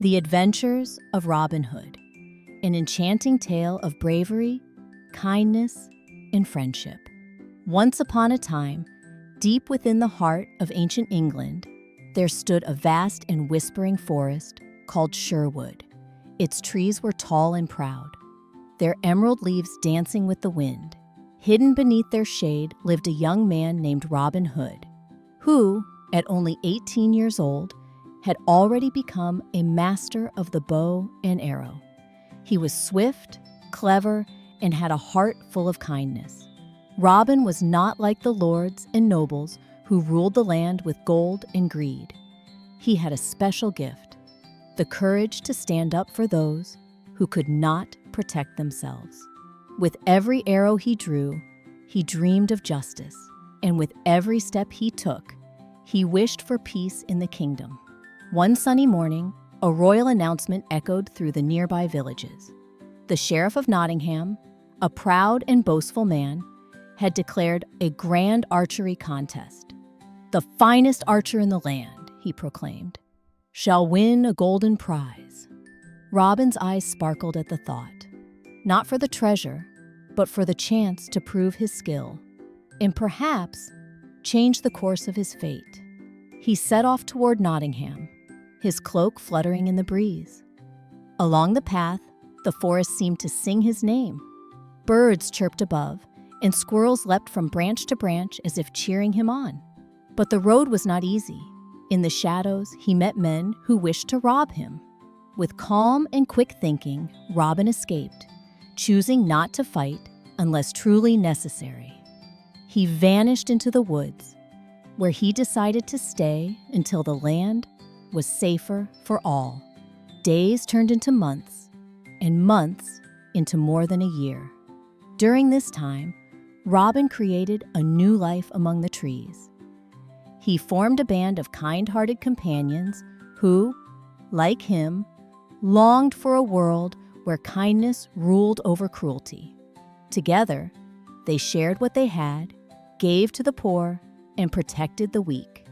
The Adventures of Robin Hood, an enchanting tale of bravery, kindness, and friendship. Once upon a time, deep within the heart of ancient England, there stood a vast and whispering forest called Sherwood. Its trees were tall and proud, their emerald leaves dancing with the wind. Hidden beneath their shade lived a young man named Robin Hood, who, at only 18 years old, had already become a master of the bow and arrow. He was swift, clever, and had a heart full of kindness. Robin was not like the lords and nobles who ruled the land with gold and greed. He had a special gift, the courage to stand up for those who could not protect themselves. With every arrow he drew, he dreamed of justice, and with every step he took, he wished for peace in the kingdom. One sunny morning, a royal announcement echoed through the nearby villages. The Sheriff of Nottingham, a proud and boastful man, had declared a grand archery contest. The finest archer in the land, he proclaimed, shall win a golden prize. Robin's eyes sparkled at the thought, not for the treasure, but for the chance to prove his skill, and perhaps change the course of his fate. He set off toward Nottingham, his cloak fluttering in the breeze. Along the path, the forest seemed to sing his name. Birds chirped above, and squirrels leapt from branch to branch as if cheering him on. But the road was not easy. In the shadows, he met men who wished to rob him. With calm and quick thinking, Robin escaped, choosing not to fight unless truly necessary. He vanished into the woods, where he decided to stay until the land was safer for all. Days turned into months, and months into more than a year. During this time, Robin created a new life among the trees. He formed a band of kind-hearted companions who, like him, longed for a world where kindness ruled over cruelty. Together, they shared what they had, gave to the poor, and protected the weak.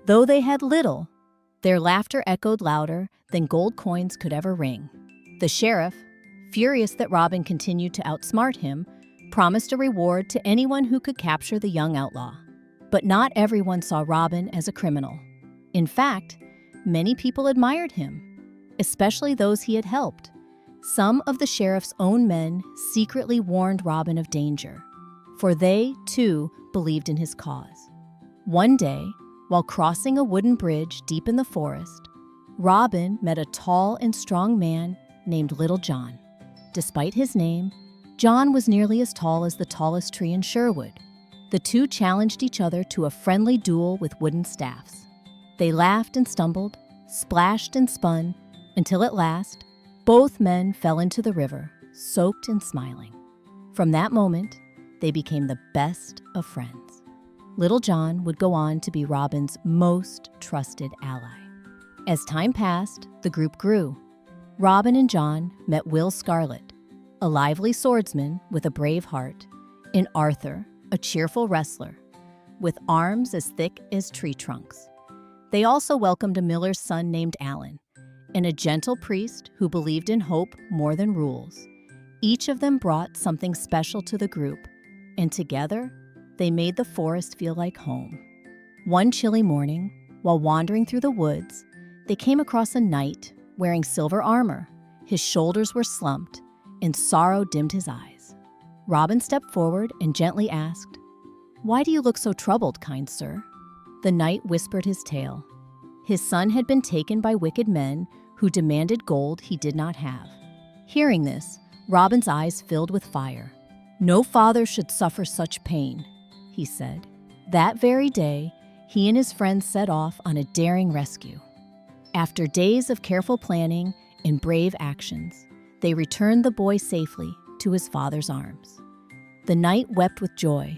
Though they had little, their laughter echoed louder than gold coins could ever ring. The sheriff, furious that Robin continued to outsmart him, promised a reward to anyone who could capture the young outlaw. But not everyone saw Robin as a criminal. In fact, many people admired him, especially those he had helped. Some of the sheriff's own men secretly warned Robin of danger, for they, too, believed in his cause. One day, while crossing a wooden bridge deep in the forest, Robin met a tall and strong man named Little John. Despite his name, John was nearly as tall as the tallest tree in Sherwood. The two challenged each other to a friendly duel with wooden staffs. They laughed and stumbled, splashed and spun, until at last, both men fell into the river, soaked and smiling. From that moment, they became the best of friends. Little John would go on to be Robin's most trusted ally. As time passed, the group grew. Robin and John met Will Scarlet, a lively swordsman with a brave heart, and Arthur, a cheerful wrestler, with arms as thick as tree trunks. They also welcomed a miller's son named Alan, and a gentle priest who believed in hope more than rules. Each of them brought something special to the group, and together, they made the forest feel like home. One chilly morning, while wandering through the woods, they came across a knight wearing silver armor. His shoulders were slumped, and sorrow dimmed his eyes. Robin stepped forward and gently asked, "Why do you look so troubled, kind sir?" The knight whispered his tale. His son had been taken by wicked men who demanded gold he did not have. Hearing this, Robin's eyes filled with fire. "No father should suffer such pain," he said. That very day, he and his friends set off on a daring rescue. After days of careful planning and brave actions, they returned the boy safely to his father's arms. The knight wept with joy,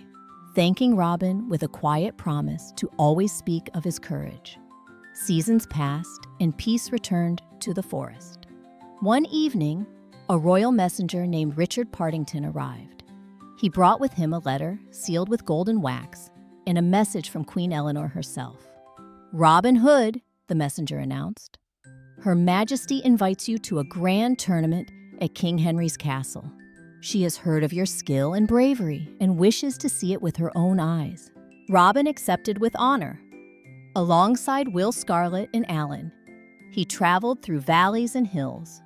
thanking Robin with a quiet promise to always speak of his courage. Seasons passed, and peace returned to the forest. One evening, a royal messenger named Richard Partington arrived. He brought with him a letter sealed with golden wax and a message from Queen Eleanor herself. "Robin Hood," the messenger announced. Her Majesty invites you to a grand tournament at King Henry's castle. She has heard of your skill and bravery and wishes to see it with her own eyes. Robin accepted with honor. Alongside Will Scarlet and Alan, he traveled through valleys and hills,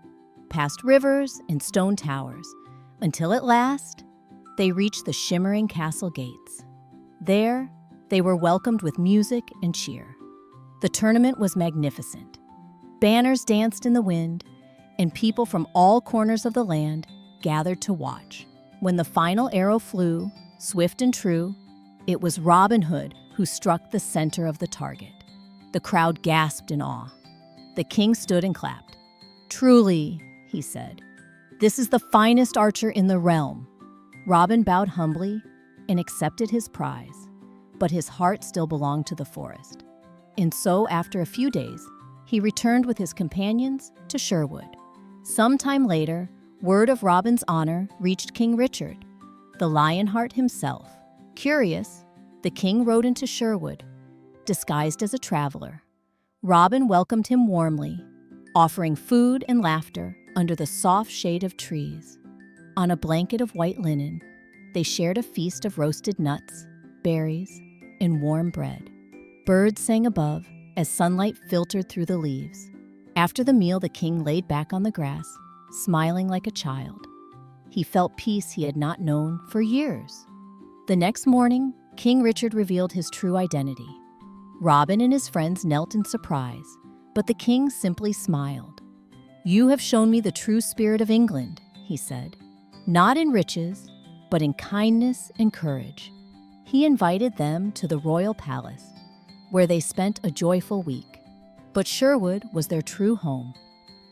past rivers and stone towers, until at last they reached the shimmering castle gates. There, they were welcomed with music and cheer. The tournament was magnificent. Banners danced in the wind, and people from all corners of the land gathered to watch. When the final arrow flew, swift and true, it was Robin Hood who struck the center of the target. The crowd gasped in awe. The king stood and clapped. "Truly," he said, "this is the finest archer in the realm." Robin bowed humbly and accepted his prize, but his heart still belonged to the forest. And so, after a few days, he returned with his companions to Sherwood. Sometime later, word of Robin's honor reached King Richard, the Lionheart himself. Curious, the king rode into Sherwood, disguised as a traveler. Robin welcomed him warmly, offering food and laughter under the soft shade of trees. On a blanket of white linen, they shared a feast of roasted nuts, berries, and warm bread. Birds sang above as sunlight filtered through the leaves. After the meal, the king laid back on the grass, smiling like a child. He felt peace he had not known for years. The next morning, King Richard revealed his true identity. Robin and his friends knelt in surprise, but the king simply smiled. "You have shown me the true spirit of England," he said, "not in riches, but in kindness and courage." He invited them to the royal palace, where they spent a joyful week. But Sherwood was their true home,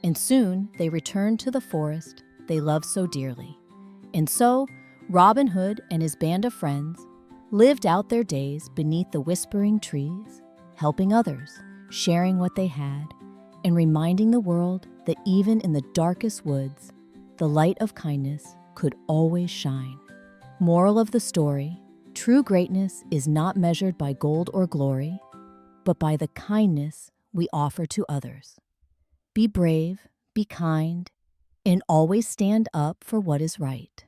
and soon they returned to the forest they loved so dearly. And so, Robin Hood and his band of friends lived out their days beneath the whispering trees, helping others, sharing what they had, and reminding the world that even in the darkest woods, the light of kindness could always shine. Moral of the story: true greatness is not measured by gold or glory, but by the kindness we offer to others. Be brave, be kind, and always stand up for what is right.